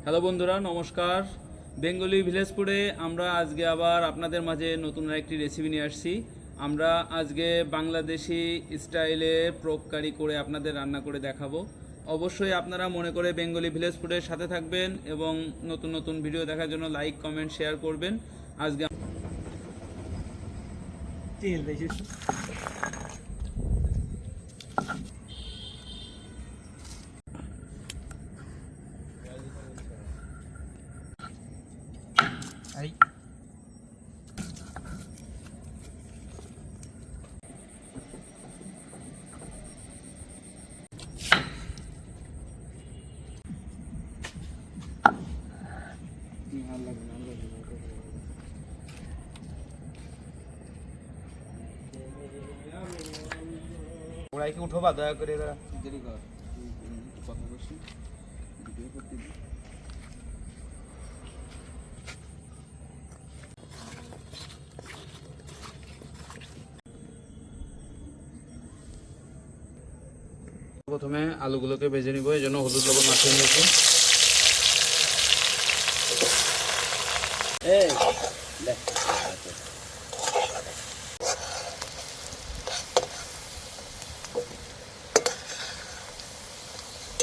Hello বন্ধুরা, নমস্কার। Bengali village ফুডে আমরা আজকে আবার আপনাদের মাঝে নতুন একটি রেসিপি নিয়ে আসছি। আমরা আজকে বাংলাদেশি স্টাইলে পোর্ক কারি করে আপনাদের রান্না করে দেখাবো। অবশ্যই আপনারা মনে করে বেঙ্গলি ভিলেজ ফুডের সাথে থাকবেন এবং নতুন নতুন ভিডিও দেখার জন্য লাইক, কমেন্ট, শেয়ার করবেন। আজকে তেল বেশি ওরাই কি উঠোবা দয়া করে এরা দেরি কর, কথা বলছি, ভিডিও করতে দিই। প্রথমে আলুগুলোকে ভেজে নিব, এই জন্য হলুদ লবণ মাখিয়ে নিয়েছি।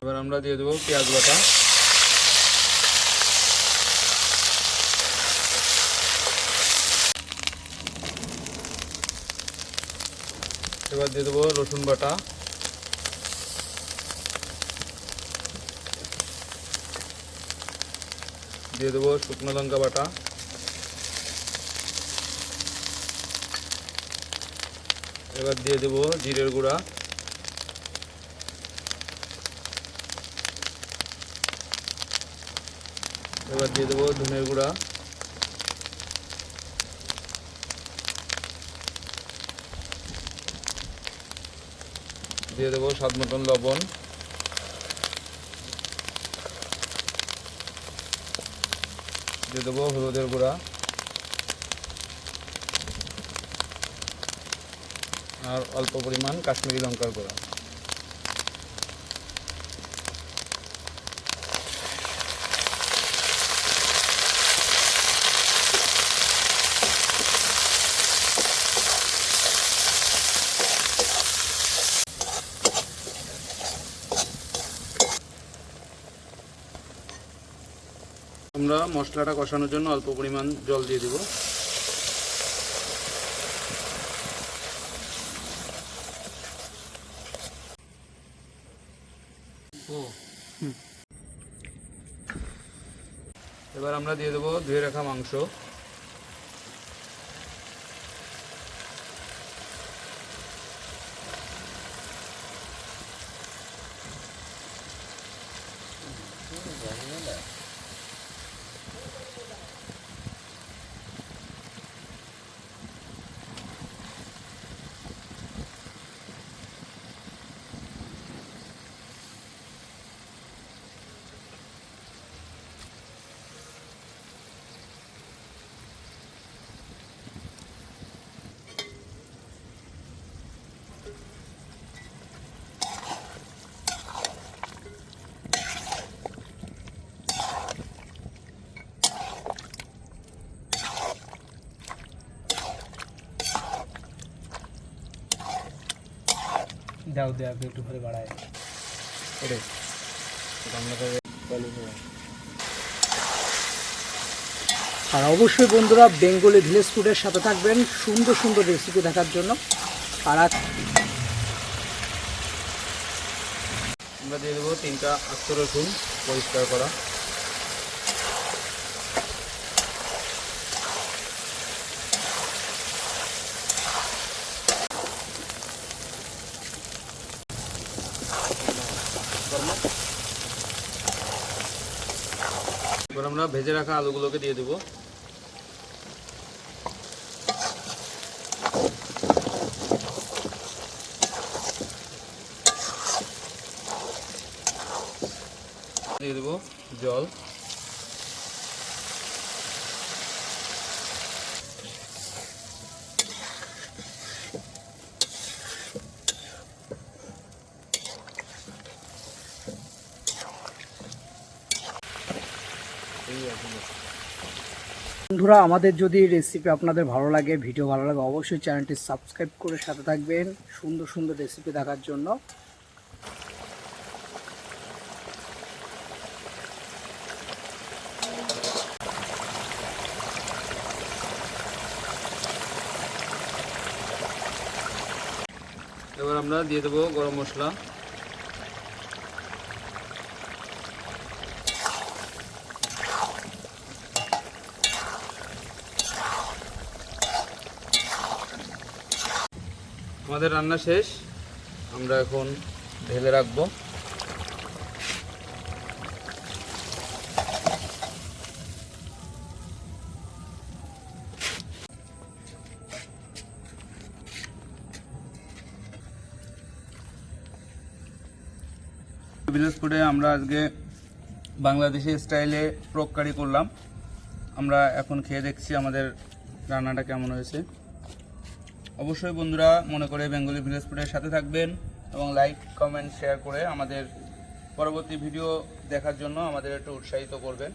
এবার আমরা দিয়ে দেবো পেঁয়াজ বাটা, এবার দিয়ে দেবো রসুন বাটা, দিয়ে দেবো শুকনো লঙ্কা বাটা, এবার দিয়ে দেবো জিরের গুঁড়া, এবার দিয়ে দেবো ধনের গুঁড়া, দিয়ে দেবো স্বাদ মতন লবণ, দিয়ে দেবো হলুদের গুঁড়া আর অল্প পরিমাণ কাশ্মীরি লঙ্কার গুঁড়া। আমরা মশলাটা কষানোর জন্য অল্প পরিমাণ জল দিয়ে দিব। এবার আমরা দিয়ে দেবো ধুয়ে রাখা মাংস, দাও দাও একটু করে বাড়ায় আর অবশ্যই বন্ধুরা বেঙ্গলি ভিলেজ ফুডের সাথে থাকবেন সুন্দর সুন্দর রেসিপি দেখার জন্য। আর আমরা দিয়ে দেবো 3টা আস্ত রসুন পরিষ্কার করা, এবার আমরা ভেজে রাখা আলুগুলোকে দিয়ে দেবো। দিয়ে দেবো জল, বন্ধুরা, আমাদের যদি রেসিপি আপনাদের ভালো লাগে, ভিডিও ভালো লাগে, অবশ্যই চ্যানেলটি সাবস্ক্রাইব করে সাথে থাকবেন সুন্দর সুন্দর রেসিপি দেখার জন্য। এবার আমরা দিয়ে দেবো গরম মশলা। আমাদের রান্না শেষ, আমরা এখন ঢেলে রাখবো। ভিলেজ ফুডে আমরা আজকে বাংলাদেশি স্টাইলে প্রক কারি করলাম। আমরা এখন খেয়ে দেখছি আমাদের রান্নাটা কেমন হয়েছে। অবশ্যই বন্ধুরা মনে করে বেঙ্গলি ভিলেজ ফুডের সাথে থাকবেন এবং লাইক কমেন্ট শেয়ার করে আমাদের পরবর্তী ভিডিও দেখার জন্য আমাদের একটু উৎসাহিত করবেন।